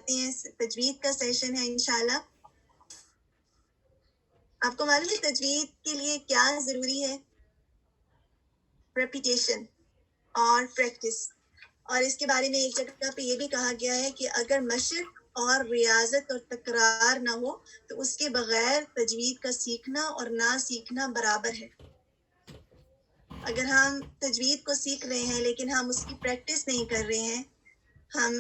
ہیں, تجوید کا سیشن ہے انشاءاللہ. آپ کو معلوم ہے تجوید کے لیے کیا ضروری ہے؟ ریپیٹیشن اور پریکٹس. اور اس کے بارے میں ایک جگہ پہ یہ بھی کہا گیا ہے کہ اگر مشق اور ریاضت اور تکرار نہ ہو تو اس کے بغیر تجوید کا سیکھنا اور نہ سیکھنا برابر ہے. اگر ہم تجوید کو سیکھ رہے ہیں لیکن ہم اس کی پریکٹس نہیں کر رہے ہیں, ہم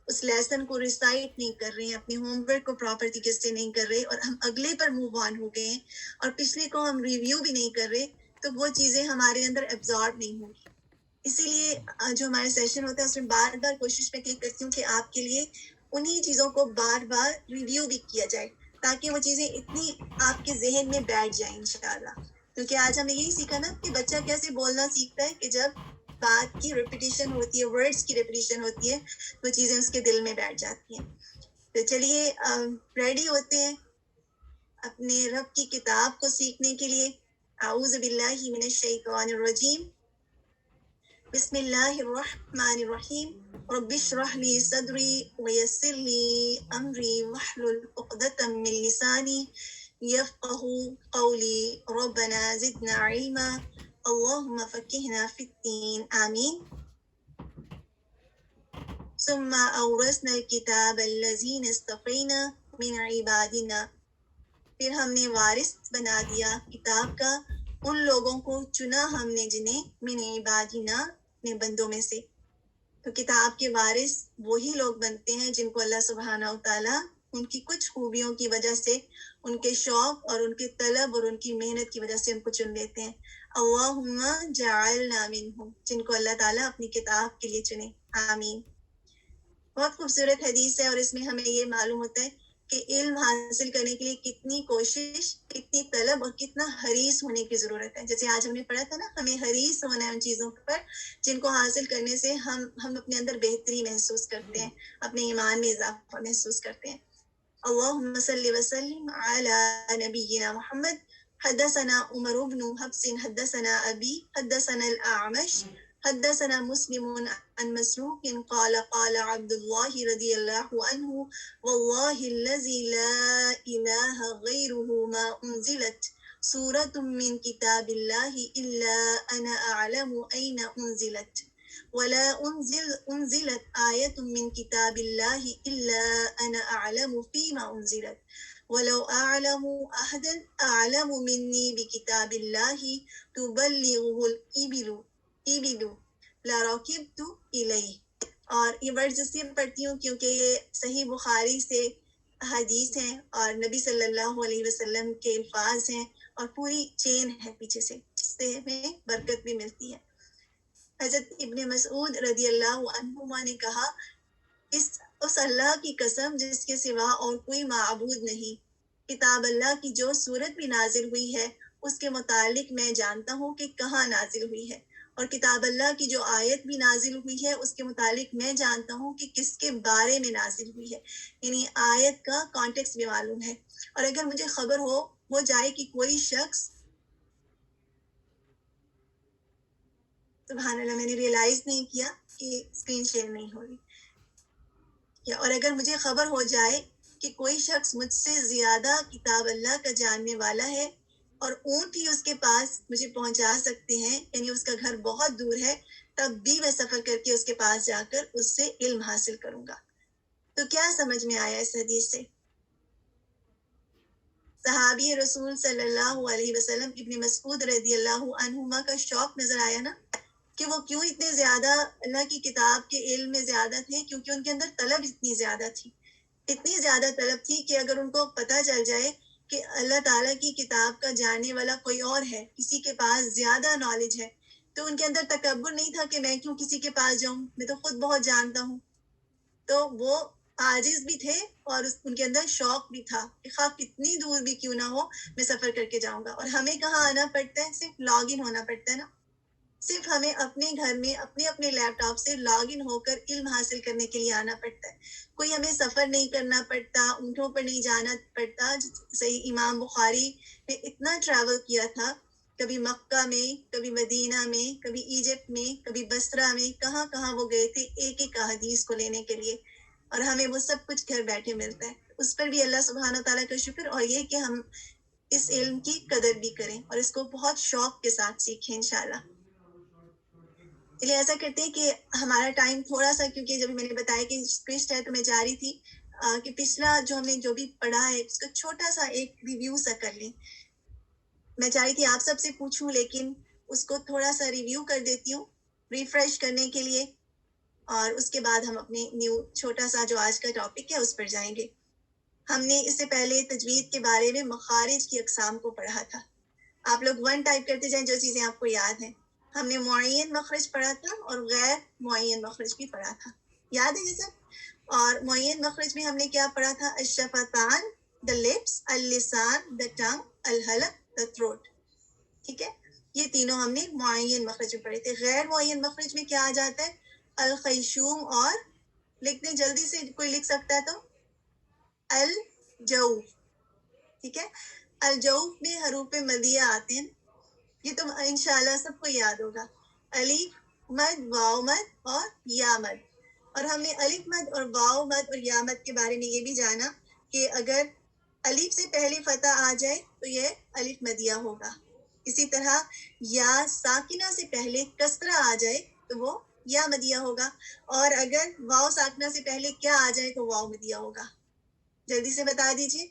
اس لیسن کو ریسائٹ نہیں کر رہے ہیں, اپنے ہوم ورک کو پراپر طریقے سے نہیں کر رہے, اور ہم اگلے پر موو آن ہو گئے ہیں اور پچھلے کو ہم ریویو بھی نہیں کر رہے, تو وہ چیزیں ہمارے اندر ایبزارب نہیں ہوں گی. اسی لیے جو ہمارے سیشن ہوتا ہے اس میں بار بار کوشش میں کرتی ہوں کہ آپ کے لیے انہی چیزوں کو بار بار ریویو بھی کیا جائے تاکہ وہ چیزیں اتنی آپ کے ذہن میں بیٹھ جائیں انشاءاللہ. کیونکہ آج ہم نے یہی سیکھا نا کہ بچہ کیسے بولنا سیکھتا ہے, کہ جب بات کی ریپیٹیشن ہوتی ہے, ورڈز کی ریپیٹیشن ہوتی ہے, وہ چیزیں اس کے دل میں بیٹھ جاتی ہیں. تو چلیے ریڈی ہوتے ہیں اپنے رب کی کتاب کو سیکھنے کے لیے. اعوذ باللہ من الشیطان الرجیم. بسم اللہ الرحمن الرحیم. رب اشرح لی صدری ویسر لی امری واحلل عقدۃ من لسانی یفقهوا قولی. ربنا زدنا علما اللهم فقهنا في الدين آمين. ثم أورثنا الكتاب الذين اصطفينا من عبادنا. پھر ہم نے وارث بنا دیا کتاب کا ان لوگوں کو چنا ہم نے جنہیں من عبادنا اپنے بندوں میں سے. تو کتاب کے وارث وہی لوگ بنتے ہیں جن کو اللہ سبحانہ و تعالیٰ ان کی کچھ خوبیوں کی وجہ سے, ان کے شوق اور ان کے طلب اور ان کی محنت کی وجہ سے ان کو چن لیتے ہیں. اللہم جعلنا منہم, جن کو اللہ تعالیٰ اپنی کتاب کے لیے چنے. آمین. بہت خوبصورت حدیث ہے, اور اس میں ہمیں یہ معلوم ہوتا ہے کہ علم حاصل کرنے کے لیے کتنی کوشش, کتنی طلب اور کتنا حریص ہونے کی ضرورت ہے. جیسے آج ہم نے پڑھا تھا نا, ہمیں حریص ہونا ہے ان چیزوں پر جن کو حاصل کرنے سے ہم اپنے اندر بہتری محسوس کرتے ہیں, اپنے ایمان میں اضافہ محسوس کرتے ہیں. اللہم صلی وسلم علی نبینا محمد. حدثنا عمر بن حفص حدثنا ابی حدثنا الاعمش حدثنا مسلم عن مسروق قال قال عبد الله رضي الله عنه والله الذي لا إله غيره ما أنزلت سورة من كتاب الله إلا أنا أعلم أين أنزلت ولا أنزلت آية من كتاب الله إلا أنا أعلم فيما أنزلت ولو أعلم أحدا أعلم مني بكتاب الله تبلغه الإبل لركبت إليه. اور یہ ورڈز اس لیے پڑھتی ہوں کیونکہ یہ صحیح بخاری سے حدیث ہیں اور نبی صلی اللہ علیہ وسلم کے الفاظ ہیں اور پوری چین ہے پیچھے سے, جس سے ہمیں برکت بھی ملتی ہے. حضرت ابن مسعود رضی اللہ عنہما نے کہا, اس اللہ کی قسم جس کے سوا اور کوئی معبود نہیں, کتاب اللہ کی جو سورت بھی نازل ہوئی ہے اس کے متعلق میں جانتا ہوں کہ کہاں نازل ہوئی ہے, اور کتاب اللہ کی جو آیت بھی نازل ہوئی ہے اس کے متعلق میں جانتا ہوں کہ کس کے بارے میں نازل ہوئی ہے. یعنی آیت کا کانٹیکس بھی معلوم ہے. اور اگر مجھے خبر ہو جائے کہ کوئی شخص, سبحان اللہ, میں نے ریئلائز نہیں کیا کہ اسکرین شیئر نہیں ہو رہی, اور اگر مجھے خبر ہو جائے کہ کوئی شخص مجھ سے زیادہ کتاب اللہ کا جاننے والا ہے اور اونٹ ہی اس کے پاس مجھے پہنچا سکتے ہیں, یعنی اس کا گھر بہت دور ہے, تب بھی میں سفر کر کے اس کے پاس جا کر اس سے علم حاصل کروں گا. تو کیا سمجھ میں آیا اس حدیث سے؟ صحابی رسول صلی اللہ علیہ وسلم ابن مسعود رضی اللہ عنہما کا شوق نظر آیا نا, کہ وہ کیوں اتنے زیادہ اللہ کی کتاب کے علم میں زیادہ تھے, کیونکہ ان کے اندر طلب اتنی زیادہ تھی, اتنی زیادہ طلب تھی کہ اگر ان کو پتہ چل جائے کہ اللہ تعالیٰ کی کتاب کا جاننے والا کوئی اور ہے, کسی کے پاس زیادہ نالج ہے, تو ان کے اندر تکبر نہیں تھا کہ میں کیوں کسی کے پاس جاؤں, میں تو خود بہت جانتا ہوں. تو وہ عاجز بھی تھے اور ان کے اندر شوق بھی تھا کہ خواہ کتنی دور بھی کیوں نہ ہو میں سفر کر کے جاؤں گا. اور ہمیں کہاں آنا پڑتا ہے, صرف لاگ ان ہونا پڑتا ہے نا, صرف ہمیں اپنے گھر میں اپنے لیپ ٹاپ سے لاگ ان ہو کر علم حاصل کرنے کے لیے آنا پڑتا ہے. کوئی ہمیں سفر نہیں کرنا پڑتا, اونٹوں پر نہیں جانا پڑتا. صحیح امام بخاری نے اتنا ٹریول کیا تھا, کبھی مکہ میں, کبھی مدینہ میں, کبھی ایجپٹ میں, کبھی بصرہ میں, کہاں کہاں وہ گئے تھے ایک ایک حدیث کو لینے کے لیے. اور ہمیں وہ سب کچھ گھر بیٹھے ملتا ہے. اس پر بھی اللہ سبحانہ تعالیٰ کا شکر, اور یہ کہ ہم اس علم کی قدر بھی کریں اور اس کو بہت شوق کے ساتھ سیکھیں انشاءاللہ. چلیے ایسا کرتے ہیں کہ ہمارا ٹائم تھوڑا سا, کیونکہ جب میں نے بتایا کہ اسکرپٹ ہے تو میں جا رہی تھی کہ پچھلا جو ہم نے جو بھی پڑھا ہے اس کا چھوٹا سا ایک ریویو سا کر لیں. میں چاہ رہی تھی آپ سب سے پوچھوں, لیکن اس کو تھوڑا سا ریویو کر دیتی ہوں ریفریش کرنے کے لیے, اور اس کے بعد ہم اپنے نیو چھوٹا سا جو آج کا ٹاپک ہے اس پر جائیں گے. ہم نے اس سے پہلے تجوید کے بارے میں مخارج کی اقسام کو پڑھا تھا. آپ لوگ 1 ٹائپ کرتے جائیں جو چیزیں آپ کو یاد ہیں. ہم نے معین مخرج پڑھا تھا اور غیر معین مخرج بھی پڑھا تھا, یاد ہے یہ سب؟ اور معین مخرج میں ہم نے کیا پڑھا تھا؟ الشفتان, the lips, اللسان, the tongue, الحلق, the throat. ٹھیک ہے, یہ تینوں ہم نے معین مخرج میں پڑھے تھے. غیر معین مخرج میں کیا آ جاتا ہے؟ الخیشوم, اور لکھنے جلدی سے کوئی لکھ سکتا ہے تو الجوف. ٹھیک ہے, الجوف میں حروف مدیہ آتے ہیں, یہ تو انشاءاللہ سب کو یاد ہوگا. الف مد, واو مد اور یا مد. اور ہم نے الف مد اور واو مد اور یا مد کے بارے میں یہ بھی جانا کہ اگر الف سے پہلے فتح آ جائے تو یہ الف مدیہ ہوگا. اسی طرح یا ساکنہ سے پہلے کسرہ آ جائے تو وہ یا مدیہ ہوگا, اور اگر واو ساکنہ سے پہلے کیا آ جائے تو واو مدیہ ہوگا. جلدی سے بتا دیجیے.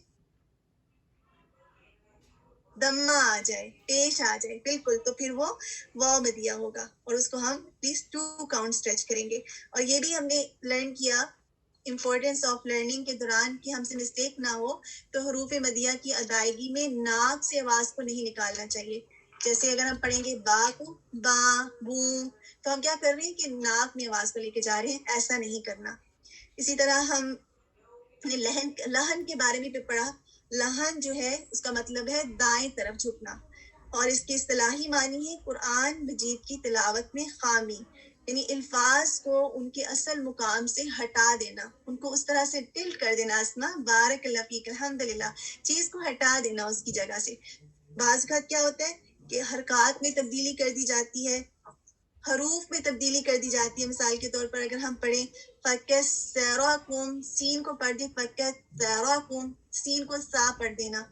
دمہ آ جائے, پیش آ جائے, بالکل, تو پھر وہ واو مدیہ ہوگا, اور اس کو ہم پلیز 2 کاؤنٹ اسٹریچ کریں گے. اور یہ بھی ہم نے لرن کیا امپورٹینس آف لرننگ کے دوران کہ ہم سے مسٹیک نہ ہو, تو حروف مدیہ کی ادائیگی میں ناک سے آواز کو نہیں نکالنا چاہیے. جیسے اگر ہم پڑھیں گے با کو با بو, تو ہم کیا کر رہے ہیں کہ ناک میں آواز کو لے کے جا رہے ہیں, ایسا نہیں کرنا. اسی طرح ہم نے لہن کے بارے میں پڑھا. لہن جو ہے اس کا مطلب ہے دائیں طرف جھکنا, اور اس کی اصطلاحی معنی ہے قرآن مجید کی تلاوت میں خامی, یعنی الفاظ کو ان کے اصل مقام سے ہٹا دینا, ان کو اس طرح سے ٹلٹ کر دینا. اسما بارک اللہ فیک, الحمدللہ, چیز کو ہٹا دینا اس کی جگہ سے. بعض اوقات کیا ہوتا ہے کہ حرکات میں تبدیلی کر دی جاتی ہے, حروف میں تبدیلی کر دی جاتی ہے. مثال کے طور پر اگر ہم پڑھیں فَكَسَّرَكُمْ, سین کو پڑھ دیں فَكَسَّرَكُمْ, سین کو سا پڑھ دینا,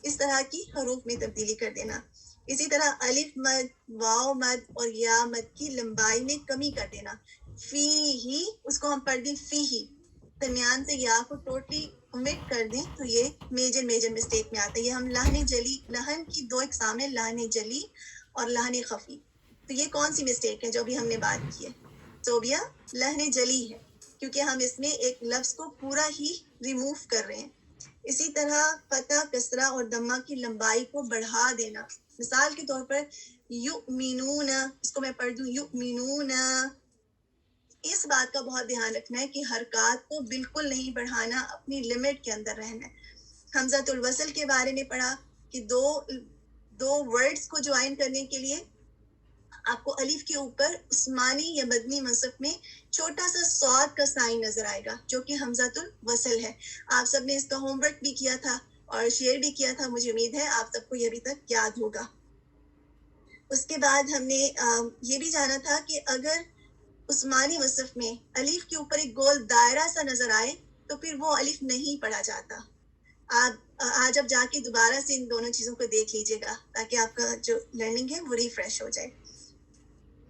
اس طرح کی حروف میں تبدیلی کر دینا. اسی طرح الف مد, واو مد اور یا مد کی لمبائی میں کمی کر دینا. فی ہی, اس کو ہم پڑھ دیں فی ہی, درمیان سے یا کو ٹوٹلی omit کر دیں تو یہ میجر مسٹیک میں آتا ہے. یہ ہم لہن جلی, لہن کی 2 اقسام ہیں, لہن جلی اور لہن خفی. تو یہ کون سی مسٹیک ہے جو بھی ہم نے بات کی ہے؟ صوبیہ لہن جلی ہے, کیونکہ ہم اس میں ایک لفظ کو پورا ہی ریموو کر رہے ہیں. اسی طرح فتح, کسرہ اور دمہ کی لمبائی کو بڑھا دینا. مثال کے طور پر یؤمنون, اس کو میں پڑھ دوں یؤمنون. اس بات کا بہت دھیان رکھنا ہے کہ حرکات کو بالکل نہیں بڑھانا, اپنی لمٹ کے اندر رہنا ہے. حمزۃ الوصل کے بارے میں پڑھا کہ دو ورڈز کو جوائن کرنے کے لیے آپ کو الف کے اوپر عثمانی یا مدنی مصحف میں چھوٹا سا صاد کا سائن نظر آئے گا, جو کہ حمزۃ الوصل ہے. آپ سب نے اس کا ہوم ورک بھی کیا تھا اور شیئر بھی کیا تھا, مجھے امید ہے آپ سب کو یہ ابھی تک یاد ہوگا. اس کے بعد ہم نے یہ بھی جانا تھا کہ اگر عثمانی مصحف میں الف کے اوپر ایک گول دائرہ سا نظر آئے تو پھر وہ الف نہیں پڑھا جاتا. آپ آج اب جا کے دوبارہ سے ان دونوں چیزوں کو دیکھ لیجیے گا, تاکہ آپ کا جو لرننگ ہے وہ ریفریش ہو جائے.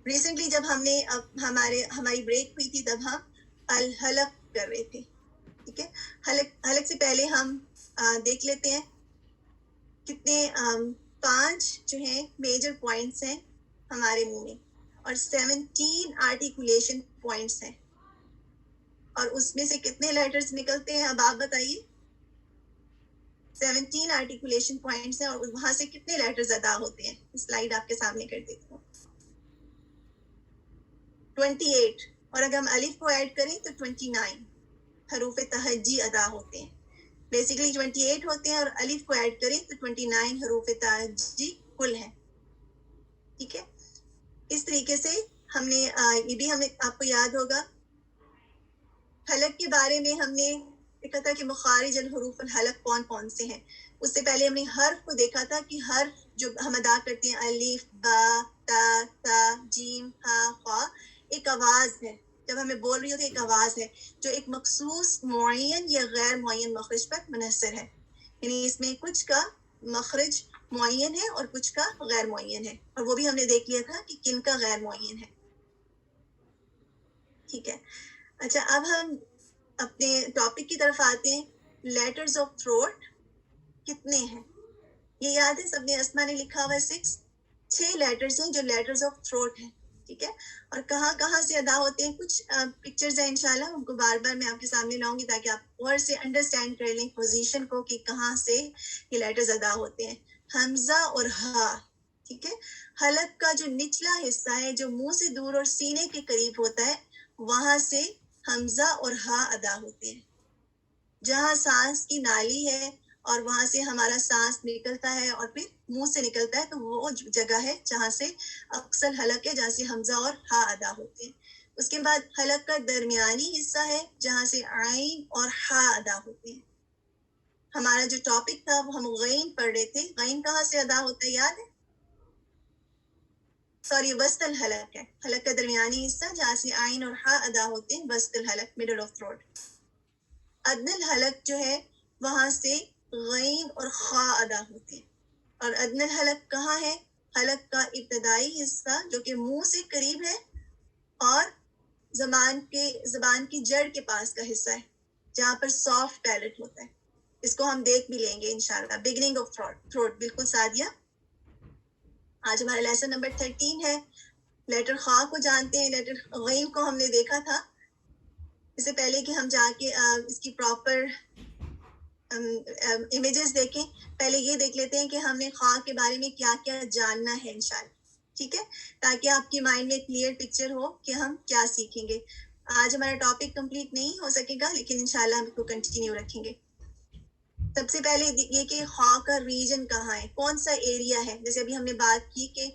ریسنٹلی جب ہم نے ہماری بریک ہوئی تھی تب ہم الحلق کر رہے تھے. ٹھیک ہے, حلق سے پہلے ہم دیکھ لیتے ہیں کتنے 5 جو ہیں میجر پوائنٹس ہیں ہمارے منہ میں, اور 17 آرٹیکولیشن پوائنٹس ہیں, اور اس میں سے کتنے لیٹرز نکلتے ہیں اب آپ بتائیے. 17 آرٹیکولیشن پوائنٹس ہیں, اور وہاں سے کتنے لیٹرز ادا ہوتے ہیں. سلائیڈ آپ کے سامنے کر دیتی ہوں. 28, اور اگر ہم الف کو ایڈ کریں تو 29 حروف تہجی ادا ہوتے ہیں. بیسیکلی 28 ہوتے ہیں, اور الف کو ایڈ کریں تو 29 حروف تہجی کل ہیں. ٹھیک ہے, اس طریقے سے ہم نے یہ بھی ہمیں آپ کو یاد ہوگا. حلق کے بارے میں ہم نے دیکھا تھا کہ مخارج الحروف الحلق کون کون سے ہیں. اس سے پہلے ہم نے حرف کو دیکھا تھا کہ حرف جو ہم ادا کرتے ہیں الف, با, تا, جیم, ہا, خا, ایک آواز ہے. جب ہمیں بول رہی ہوتی ہے ایک آواز ہے جو ایک مخصوص معین یا غیر معین مخرج پر منحصر ہے. یعنی اس میں کچھ کا مخرج معین ہے اور کچھ کا غیر معین ہے, اور وہ بھی ہم نے دیکھ لیا تھا کہ کن کا غیر معین ہے. ٹھیک ہے. اچھا, اب ہم اپنے ٹاپک کی طرف آتے ہیں. لیٹرز آف تھروٹ کتنے ہیں یہ یاد ہے؟ سب نے, اسما نے لکھا ہوا ہے 6 لیٹرز ہیں جو لیٹرز آف تھروٹ ہیں. ٹھیک ہے, اور کہاں کہاں سے ادا ہوتے ہیں. کچھ پکچرز ہیں انشاءاللہ, ان کو بار بار میں آپ کے سامنے لاؤں گی تاکہ آپ اور سے انڈرسٹینڈ کر لیں پوزیشن کو کہ کہاں سے یہ لیٹرز ادا ہوتے ہیں. حمزہ اور ہا. ٹھیک ہے, حلق کا جو نچلا حصہ ہے جو منہ سے دور اور سینے کے قریب ہوتا ہے, وہاں سے حمزہ اور ہا ادا ہوتے ہیں. جہاں سانس کی نالی ہے اور وہاں سے ہمارا سانس نکلتا ہے اور پھر منہ سے نکلتا ہے, تو وہ جگہ ہے جہاں سے اکثر حلق ہے, جہاں سے حمزہ اور ہا ادا ہوتے ہیں. اس کے بعد حلق کا درمیانی حصہ ہے جہاں سے عین اور ہا ادا ہوتے ہیں. ہمارا جو ٹاپک تھا وہ ہم غین پڑھ رہے تھے. غین کہاں سے ادا ہوتا ہے یاد ہے؟ سوری, وسط الحلق ہے. حلق کا درمیانی حصہ جہاں سے عین اور ہا ادا ہوتے ہیں, وسط الحلق, مڈل آف تھروٹ. ادن الحلق جو ہے وہاں سے غین اور خا ادا ہوتے ہیں. اور ادن الحلق کہاں ہے؟ حلق کا ابتدائی حصہ جو کہ منہ سے قریب ہے اور زبان کی جڑ کے پاس کا حصہ ہے جہاں پر سافٹ پیلٹ ہوتا ہے. اس کو ہم دیکھ بھی لیں گے انشاءاللہ. بگننگ آف تھروٹ, بالکل سادیہ. آج ہمارا لیسن نمبر 13 ہے. لیٹر خا کو جانتے ہیں. لیٹر غین کو ہم نے دیکھا تھا. اس سے پہلے کہ ہم جا کے اس کی پراپر امیجز دیکھیں, پہلے یہ دیکھ لیتے ہیں کہ ہم نے خواہ کے بارے میں کیا کیا جاننا ہے انشاءاللہ. ٹھیک ہے, تاکہ آپ کی مائنڈ میں کلیئر پکچر ہو کہ ہم کیا سیکھیں گے. آج ہمارا ٹاپک کمپلیٹ نہیں ہو سکے گا, لیکن انشاءاللہ ہم اس کو کنٹینیو رکھیں گے. سب سے پہلے یہ کہ خواہ کا ریجن کہاں ہے, کون سا ایریا ہے. جیسے ابھی ہم نے بات کی کہ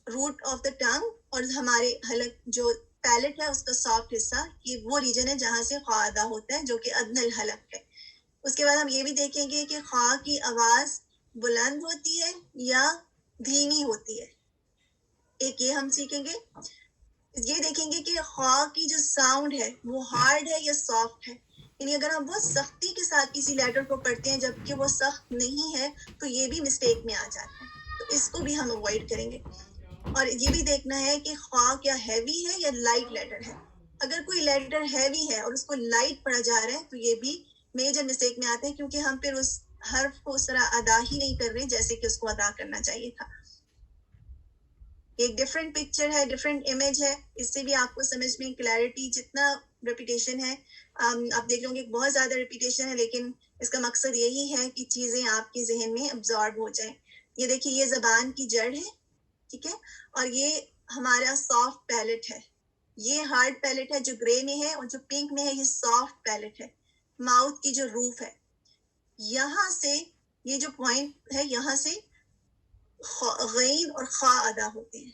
روٹ آف دا ٹنگ اور ہمارے حلق جو پیلٹ ہے اس کا سافٹ حصہ, یہ وہ ریجن ہے جہاں سے خواہ ادا ہوتا ہے جو کہ ادن الحلق ہے. اس کے بعد ہم یہ بھی دیکھیں گے کہ خواہ کی آواز بلند ہوتی ہے یا دھیمی ہوتی ہے. ایک یہ ہم سیکھیں گے. یہ دیکھیں گے کہ خواہ کی جو ساؤنڈ ہے وہ ہارڈ ہے یا سافٹ ہے. یعنی اگر ہم بہت سختی کے ساتھ کسی لیٹر کو پڑھتے ہیں جبکہ وہ سخت نہیں ہے تو یہ بھی مسٹیک میں آ جاتا ہے, تو اس کو بھی ہم اوائڈ کریں گے. اور یہ بھی دیکھنا ہے کہ خواہ کیا ہیوی ہے یا لائٹ لیٹر ہے. اگر کوئی لیٹر ہیوی ہے اور اس کو لائٹ پڑھا جا رہا ہے تو یہ بھی میجر مسٹیک میں آتے ہیں, کیونکہ ہم پھر اس حرف کو اس طرح ادا ہی نہیں کر رہے جیسے کہ اس کو ادا کرنا چاہیے تھا. ایک ڈفرینٹ پکچر ہے, ڈفرینٹ امیج ہے, اس سے بھی آپ کو سمجھ میں کلیئرٹی. جتنا ریپیٹیشن ہے آپ دیکھ لیں گے بہت زیادہ ریپیٹیشن ہے, لیکن اس کا مقصد یہی ہے کہ چیزیں آپ کے ذہن میں ابزارب ہو جائیں. یہ دیکھیے, یہ زبان کی جڑ ہے. ٹھیک ہے, اور یہ ہمارا سافٹ پیلٹ ہے. یہ ہارڈ پیلٹ ہے جو گرے میں ہے, اور جو پنک میں ہے یہ سافٹ پیلٹ ہے. ماؤتھ کی جو روف ہے, یہاں سے یہ جو پوائنٹ ہے یہاں سے غین اور خا ادا ہوتے ہیں.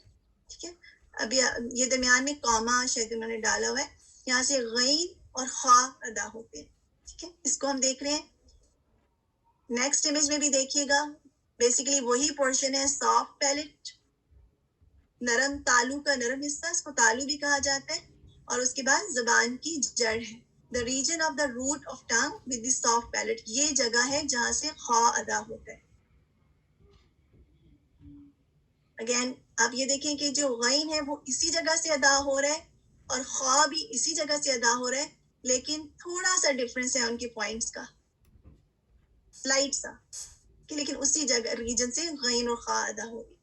ٹھیک ہے, اب یہ درمیان میں کاما شاید انہوں نے ڈالا ہوا ہے, یہاں سے غین اور خا ادا ہوتے ہیں. ٹھیک ہے, اس کو ہم دیکھ رہے ہیں. نیکسٹ امیج میں بھی دیکھیے گا, بیسیکلی وہی پورشن ہے سافٹ پیلٹ, نرم تالو کا نرم حصہ, اس کو تالو بھی کہا جاتا ہے. اور اس کے بعد زبان کی جڑ ہے, the region of the root of tongue with the soft palate, یہ جگہ ہے جہاں سے خا ادا ہوتا ہے. اگین آپ یہ دیکھیں کہ جو غین ہے وہ اسی جگہ سے ادا ہو رہا ہے اور خا بھی اسی جگہ سے ادا ہو رہا ہے, لیکن تھوڑا سا ڈفرنس ہے ان کے پوائنٹس کا, سلائٹ سا, کہ لیکن اسی جگہ ریجن سے غین اور خا ادا ہو رہی.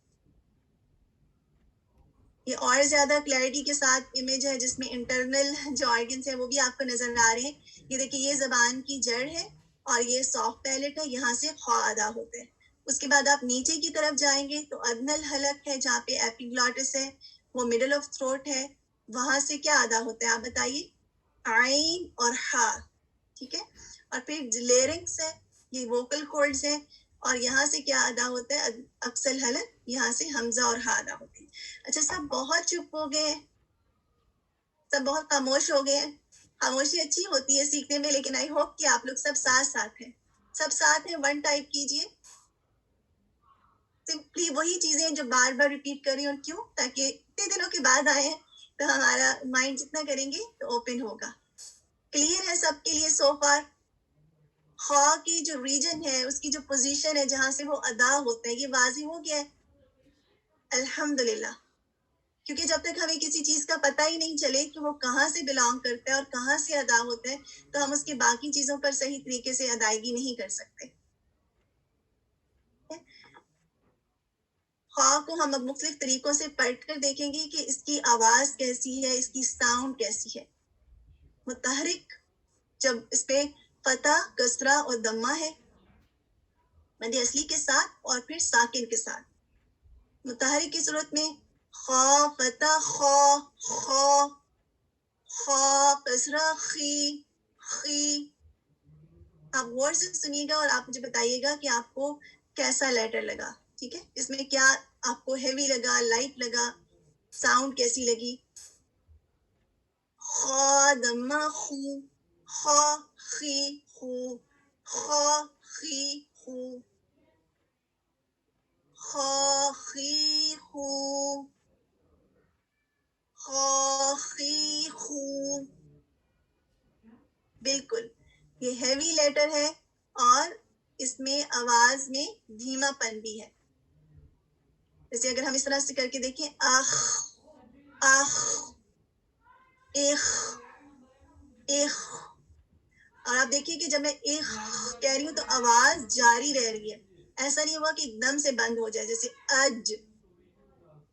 یہ اور زیادہ کلیئرٹی کے ساتھ امیج ہے جس میں انٹرنل جو آرگنس ہیں وہ بھی آپ کو نظر آ رہے ہیں. یہ دیکھیے, یہ زبان کی جڑ ہے اور یہ سافٹ پیلٹ ہے, یہاں سے خا ادا ہوتا ہے. اس کے بعد آپ نیچے کی طرف جائیں گے تو ادن الحلق ہے جہاں پہ ایپیگلوٹس ہے, وہ مڈل آف تھروٹ ہے, وہاں سے کیا ادا ہوتا ہے آپ بتائیے؟ عین اور ہا. ٹھیک ہے, اور پھر لیرنگس ہے, یہ ووکل کورڈز ہیں, اور یہاں سے کیا ادا ہوتا ہے؟ اکثر حلق, یہاں سے حمزہ اور ہا ادا ہوتے ہیں. اچھا, سب بہت چپ ہو گئے, سب بہت خاموش ہو گئے. خاموشی اچھی ہوتی ہے سیکھنے میں, لیکن آئی ہوپ کہ آپ لوگ سب ساتھ ہیں. سب ساتھ ہیں, 1 ٹائپ کیجئے. سمپلی وہی چیزیں جو بار بار ریپیٹ کر رہی ہوں, کیوں؟ تاکہ اتنے دنوں کے بعد آئے ہیں تو ہمارا مائنڈ جتنا کریں گے تو اوپن ہوگا. کلیئر ہے سب کے لیے سو فار؟ خواہ کی جو ریجن ہے، اس کی جو پوزیشن ہے جہاں سے وہ ادا ہوتا ہے، یہ واضح ہو گیا ہے؟ الحمدللہ. کیونکہ جب تک ہمیں کسی چیز کا پتہ ہی نہیں چلے کہ وہ کہاں سے بلانگ کرتا ہے اور کہاں سے ادا ہوتا ہے، تو ہم اس کے باقی چیزوں پر صحیح طریقے سے ادائیگی نہیں کر سکتے. خواہ کو ہم اب مختلف طریقوں سے پڑھ کر دیکھیں گے کہ اس کی آواز کیسی ہے، اس کی ساؤنڈ کیسی ہے. متحرک جب اس پہ فتح، کسرہ اور دمہ ہے، مد اصلی کے ساتھ اور پھر ساکن کے ساتھ. متحرک کی صورت میں خا فتح خا، خا خا کسرہ خی، خی. آپ غور سے سنیے گا اور آپ مجھے بتائیے گا کہ آپ کو کیسا لیٹر لگا. ٹھیک ہے، اس میں کیا آپ کو ہیوی لگا، لائٹ لگا، ساؤنڈ کیسی لگی. خا دمہ خو، خا خی خو، خا خی خو، خا خی خو، خا خی خو. بالکل یہ ہیوی لیٹر ہے اور اس میں آواز میں دھیما پن بھی ہے. جیسے اگر ہم اس طرح سے کر کے دیکھیں، آخ آخ، ایخ ایخ. اور آپ دیکھیے کہ جب میں ایخ کہہ رہی ہوں تو آواز جاری رہ رہی ہے. ایسا نہیں ہوا کہ ایک دم سے بند ہو جائے. جیسے اج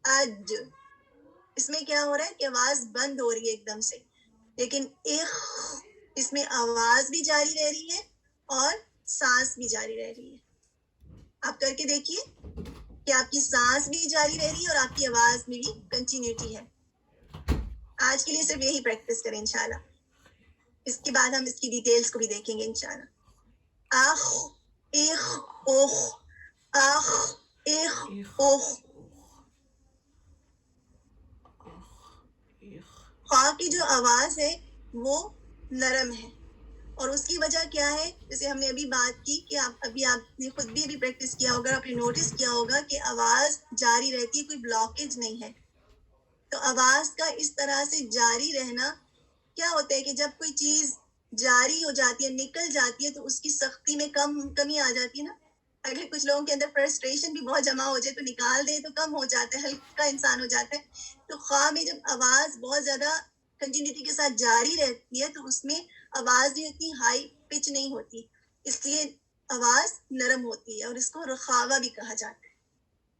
اج، اس میں کیا ہو رہا ہے کہ آواز بند ہو رہی ہے ایک دم سے. لیکن ایخ، اس میں آواز بھی جاری رہ رہی ہے اور سانس بھی جاری رہ رہی ہے. آپ کر کے دیکھیے کہ آپ کی سانس بھی جاری رہ رہی ہے اور آپ کی آواز میں بھی کنٹینیوٹی ہے. آج کے لیے صرف یہی پریکٹس کریں انشاءاللہ. اس کے بعد ہم اس کی ڈیٹیلز کو بھی دیکھیں گے انشاءاللہ. آخ ایخ اوخ، آخ ایخ اوخ. خواہ کی جو آواز ہے وہ نرم ہے اور اس کی وجہ کیا ہے؟ جیسے ہم نے ابھی بات کی کہ آپ نے خود بھی ابھی پریکٹس کیا ہوگا، آپ نے نوٹس کیا ہوگا کہ آواز جاری رہتی ہے، کوئی بلاکیج نہیں ہے. تو آواز کا اس طرح سے جاری رہنا کیا ہوتا ہے کہ جب کوئی چیز جاری ہو جاتی ہے، نکل جاتی ہے، تو اس کی سختی میں کمی آ جاتی ہے نا. اگر کچھ لوگوں کے اندر فرسٹریشن بھی بہت جمع ہو جائے تو نکال دے تو کم ہو جاتا ہے، ہلکا انسان ہو جاتا ہے. تو خواہ میں جب آواز بہت زیادہ کنٹینیوٹی کے ساتھ جاری رہتی ہے تو اس میں آواز بھی اتنی ہائی پچ نہیں ہوتی، اس لیے آواز نرم ہوتی ہے اور اس کو رخاوہ بھی کہا جاتا ہے.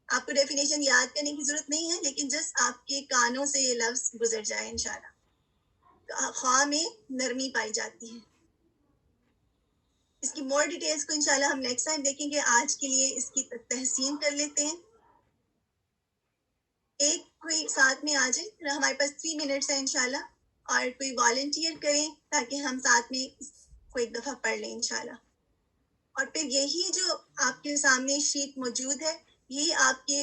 آپ کو ڈیفینیشن یاد کرنے کی ضرورت نہیں ہے، لیکن جسٹ آپ کے کانوں سے یہ لفظ گزر جائے انشاءاللہ. خواہ میں نرمی پائی جاتی ہے. اس کی مور ڈیٹیلز کو انشاءاللہ ہم نیکسٹ ٹائم دیکھیں گے. آج کے لیے اس کی تحسین کر لیتے ہیں. ایک کوئی ساتھ میں آ جائے، ہمارے پاس 3 منٹس ہیں انشاءاللہ، اور کوئی والنٹیئر کریں تاکہ ہم ساتھ میں اس کو ایک دفعہ پڑھ لیں انشاءاللہ. اور پھر یہی جو آپ کے سامنے شیٹ موجود ہے، یہی آپ کے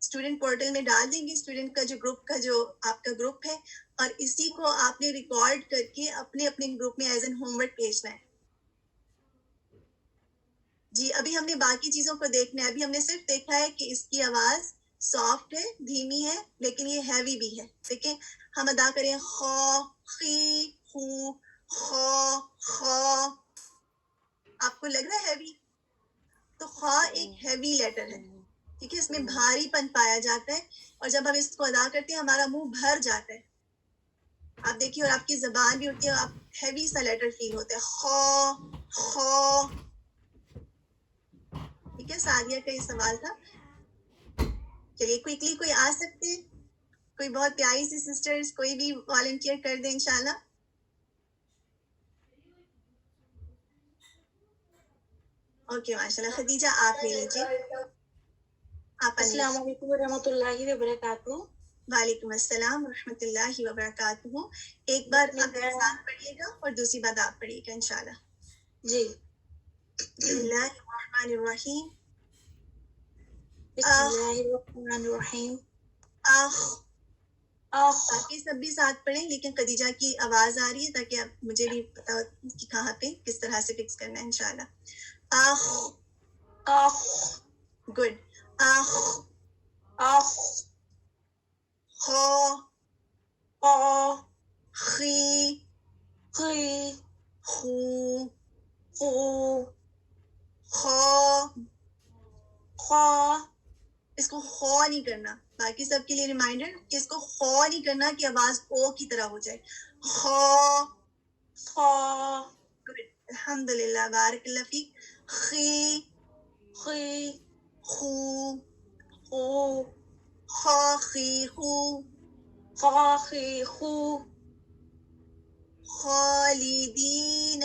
اسٹوڈنٹ پورٹل میں ڈال دیں گے. اسٹوڈنٹ کا جو گروپ کا جو آپ کا گروپ ہے، اور اسی کو آپ نے ریکارڈ کر کے اپنے اپنے گروپ میں ایز این ہوم ورک بھیجنا ہے. جی ابھی ہم نے باقی چیزوں کو دیکھنا ہے. ابھی ہم نے صرف دیکھا ہے کہ اس کی آواز سافٹ ہے، دھیمی ہے، لیکن یہ ہیوی بھی ہے. دیکھیں ہم ادا کریں خا خی خو، خا خا. آپ کو لگ رہا ہے ہیوی؟ تو خا ایک ہیوی لیٹر ہے، ٹھیک ہے، اس میں بھاری پن پایا جاتا ہے اور جب ہم اس کو ادا کرتے ہیں ہمارا منہ بھر جاتا ہے. آپ دیکھیے اور آپ کی زبان بھی ہوتی ہے اور آپ ہیوی سا لیٹر فیل ہوتا ہے. خا خا. ٹھیک ہے، سعدیہ کا یہ سوال تھا. چلیے کوئکلی کوئی آ سکتے ہیں، کوئی بہت پیاری سی سسٹرز کوئی بھی والنٹیئر کر دیں انشاءاللہ. اوکے ماشاءاللہ. خدیجہ آپ لے لیجیے. آپ السلام علیکم ورحمۃ اللہ وبرکاتہ. وعلیکم السلام ورحمۃ اللہ وبرکاتہ. ایک بار آپ میرے ساتھ پڑھیے گا اور دوسری بات آپ پڑھیے گا انشاءاللہ. جی. بسم اللہ الرحمن الرحیم. بسم اللہ الرحمن الرحیم. آخ. باقی سب بھی ساتھ پڑھیں، لیکن خدیجہ کی آواز آ رہی ہے تاکہ مجھے بھی پتا ہو کہ کہاں پہ کس طرح سے فکس کرنا ہے انشاءاللہ. آخ آخ. گڈ. آخ آخ. خا قا خی خی خو خو خا. خا. اس کو خو نہیں کرنا. باقی سب کے لیے ریمائنڈر کہ اس کو خو نہیں کرنا کہ آواز او کی طرح ہو جائے. خو. خا. الحمدللہ بارک اللہ فیک. خی خی خو خو خا خی خو. خا خی خو. خالدین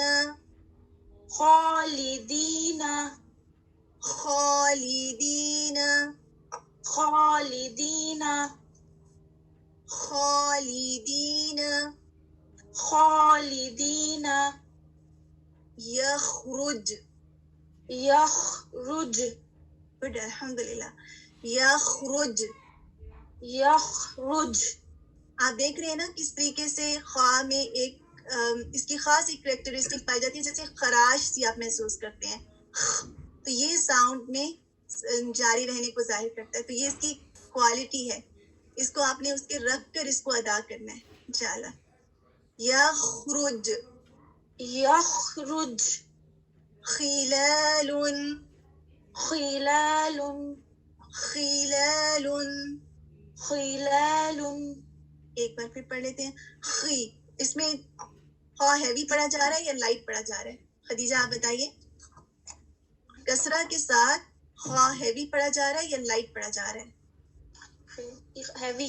خالدین خالدین خالدین خالدین خالدین یخرج. یخرج گڈ الحمدللہ. یخرج. یخرج. آپ دیکھ رہے ہیں نا کس طریقے سے خواہ میں ایک اس کی خاص ایک کریکٹرسٹک پائی جاتی ہے جیسے خراش سی آپ محسوس کرتے ہیں. تو یہ ساؤنڈ میں جاری رہنے کو ظاہر کرتا ہے. تو یہ اس کی کوالٹی ہے. اس کو آپ نے اس کے رکھ کر اس کو ادا کرنا ہے انشاءاللہ. یخرج یخرج خلال خلال خلال. خلال. ایک بار پھر پڑھ لیتے ہیں. خی. اس میں خواہ ہیوی پڑھا جا رہا ہے یا لائٹ پڑھا جا رہا ہے؟ خدیجہ آپ بتائیے. کسرہ کے ساتھ خواہ ہیوی پڑھا جا رہا ہے یا لائٹ پڑھا جا رہا ہے؟ ہیوی.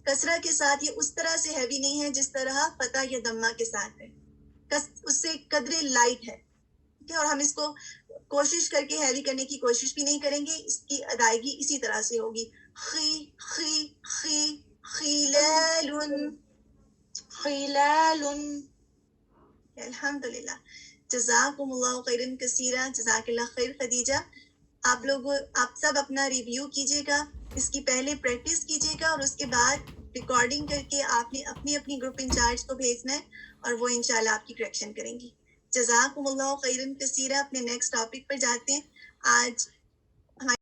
کسرہ کے ساتھ یہ اس طرح سے ہیوی نہیں ہے جس طرح فتح یا دمہ کے ساتھ ہے. اس سے قدرے لائٹ ہے. ٹھیک ہے. اور ہم اس کو کوشش کر کے ہیوی کرنے کی کوشش بھی نہیں کریں گے. اس کی ادائیگی اسی طرح سے ہوگی. خی خی خی خلال. خلال. الحمدللہ. جزاکم اللہ خیرن کثیرہ. جزاک اللہ خیر خدیجہ. آپ سب اپنا ریویو کیجیے گا, اس کی پہلے پریکٹس کیجیے گا, اور اس کے بعد ریکارڈنگ کر کے آپ نے اپنی اپنی گروپ انچارج کو بھیجنا ہے اور وہ انشاءاللہ آپ کی کریکشن کریں گی. جزاکم اللہ خیرن کثیرہ. اپنے نیکسٹ ٹاپک پر جاتے ہیں. آج